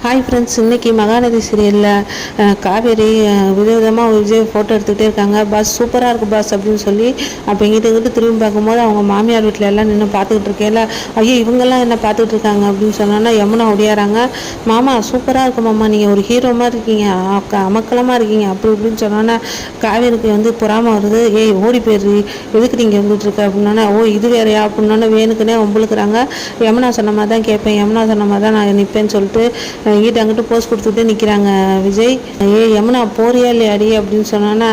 Hi friends, இன்றைக்கி மகாநதி சீரியலில் காவேரி விதவிதமாக விஜய் ஃபோட்டோ எடுத்துக்கிட்டே இருக்காங்க. பாஸ் சூப்பராக இருக்குது பாஸ் அப்படின்னு சொல்லி அப்போ இங்கிட்டு திரும்பி பார்க்கும்போது அவங்க மாமியார் வீட்டில் எல்லாம் நின்று பார்த்துக்கிட்டு இருக்கேன்ல, ஐயோ இவங்கெல்லாம் என்ன பார்த்துக்கிட்டு இருக்காங்க அப்படின்னு சொன்னோன்னா யமுனா ஒடியாராங்க. மாமா சூப்பராக இருக்கும் மாமா, நீங்கள் ஒரு ஹீரோ மாதிரி இருக்கீங்க, அமக்கலமாக இருக்கீங்க அப்படி இப்படின்னு சொன்னோன்னா காவேரிக்கு வந்து பொறாமல் வருது. ஏய் ஓடி போயிடுறி, எதுக்கு நீங்கள் இருந்துட்டு இருக்க அப்படின்னா, ஓ இது வேறையா அப்படின்னோன்னா வேணுக்குன்னே உங்களுக்குறாங்க. யமுனா சொன்ன மாதிரி தான் கேட்பேன், யமுனா சொன்ன மாதிரி தான் நான் நிற்பேன்னு சொல்லிட்டு இங்கிட்ட அங்கிட்டு போஸ்ட் கொடுத்துட்டு நிற்கிறாங்க விஜய். யமுனா போறியா இல்லையாடி அப்படின்னு சொன்னோன்னா,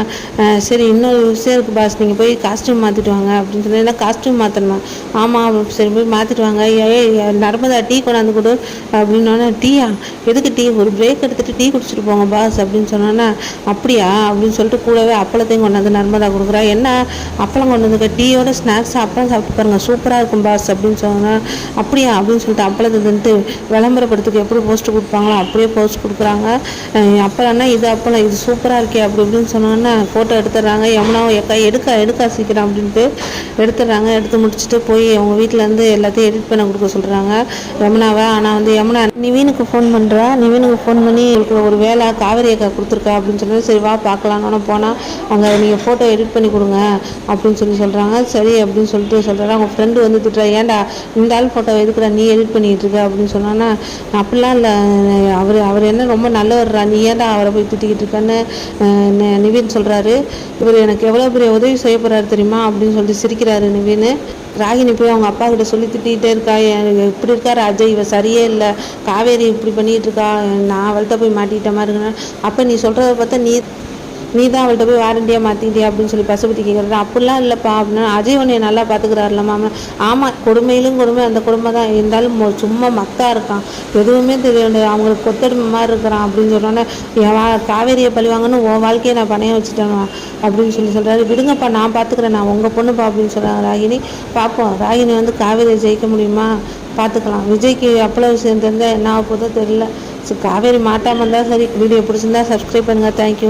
சரி இன்னொரு விஷயம் இருக்குது பாஸ், நீங்கள் போய் காஸ்ட்யூம் மாற்றிட்டு வாங்க அப்படின்னு சொன்னீங்கன்னா காஸ்ட்யூம் மாற்றணுமா? ஆமாம் சரி போய் மாற்றிட்டு வாங்க. நர்மதா டீ கொண்டாந்து கொடு அப்படின்னோன்னா, டீயா எதுக்கு டீ, ஒரு பிரேக் எடுத்துகிட்டு டீ குடிச்சிட்டு போங்க பாஸ் அப்படின்னு சொன்னோன்னா, அப்படியா அப்படின்னு சொல்லிட்டு கூடவே அப்பளத்தையும் கொண்டாந்து நர்மதா கொடுக்குறா. என்ன அப்பளம் கொண்டு வந்துக்க, டீயோட ஸ்நாக்ஸ் அப்பளம் சாப்பிட்டு பாருங்கள் சூப்பராக இருக்கும் பாஸ் அப்படின்னு சொன்னால், அப்படியா அப்படின்னு சொல்லிட்டு அப்பளத்தை தின்ட்டு விளம்பரப்படுத்துக்கு எப்படி போஸ்ட் கொடுப்பாங்களோ அப்படியே போஸ்ட் கொடுக்குறாங்க. அப்போனா இது அப்போலாம் இது சூப்பராக இருக்கே அப்படி இப்படின்னு சொன்னோன்னா ஃபோட்டோ எடுத்துடுறாங்க. யமுனாவும் எடுக்கா சீக்கிரம் அப்படின்ட்டு எடுத்துடுறாங்க. எடுத்து முடிச்சுட்டு போய் அவங்க வீட்டிலேருந்து எல்லாத்தையும் எடிட் பண்ண கொடுக்க சொல்கிறாங்க யமுனாவை. ஆனால் வந்து யமுனா நிவீனுக்கு ஃபோன் பண்ணுறா. நிவீனுக்கு ஃபோன் பண்ணி ஒரு வேலை காவேரி அக்கா கொடுத்துருக்கா அப்படின்னு சொல்லி, சரி வா பார்க்கலான்னு போனால் அங்கே நீங்கள் ஃபோட்டோ எடிட் பண்ணி கொடுங்க அப்படின்னு சொல்கிறாங்க. சரி அப்படின்னு சொல்லிட்டு சொல்கிறாங்க. அவங்க ஃப்ரெண்டு வந்து திட்டுறா, ஏன்டா இந்த ஆள் ஃபோட்டோ எதுக்குடா நீ எடிட் பண்ணிகிட்டு இருக்க அப்படின்னு சொன்னோன்னா, அப்படிலாம் இல்லை, அவர் என்ன ரொம்ப நல்லவர்றா, நீ ஏன்டா அவரை போய் திட்டிக்கிட்டு இருக்கன்னு நிவீன் சொல்கிறாரு. இவர் எனக்கு எவ்வளோ பெரிய உதவி செய்ய போகிறாரு தெரியுமா அப்படின்னு சொல்லிட்டு சிரிக்கிறாரு நிவீன். ராகினி போய் அவங்க அப்பா கிட்ட சொல்லி திட்டிகிட்டே இருக்கா, இப்படி இருக்காரு அஜய், இவ சரியே இல்லை, காவேரி இப்படி பண்ணிகிட்டு இருக்கா, நான் அவள்கிட்ட போய் மாட்டிக்கிட்ட மாதிரி இருக்கேன். அப்போ நீ சொல்கிறத பார்த்தா நீ தான் அவள்கிட்ட போய் வாரண்டியாக மாற்றிக்கிட்டியா அப்படின்னு சொல்லி பசுபதி கேட்குறது. அப்படிலாம் இல்லைப்பா அப்படின்னா, அஜய் உன்னை நல்லா பார்த்துக்கிறாருல மாமா. ஆமாம் கொடுமையிலும் கொடுமை அந்த குடும்பம் தான், இருந்தாலும் சும்மா மக்கா இருக்கான், எதுவுமே தெரியல, அவங்களுக்கு கொத்தடிமை மாதிரி இருக்கிறான் அப்படின்னு சொன்னோன்னே, காவேரியை பழிவாங்கன்னு உன் வாழ்க்கையை நான் பணைய வச்சுட்டேன் அப்படின்னு சொல்கிறாரு. விடுங்கப்பா நான் பார்த்துக்கிறேன், நான் உங்கள் பொண்ணுப்பா அப்படின்னு சொல்கிறாங்க ராகினி. பார்ப்போம் ராகினி வந்து காவேரியை ஜெயிக்க முடியுமா பார்த்துக்கலாம். விஜய்க்கு அப்பள விஷயம் தெரிஞ்சால் என்ன ஆக போதோ தெரியல. ஸோ காவேரி மாட்டாமல் இருந்தால் சரி. வீடியோ பிடிச்சிருந்தா சப்ஸ்கிரைப் பண்ணுங்கள். தேங்க்யூ.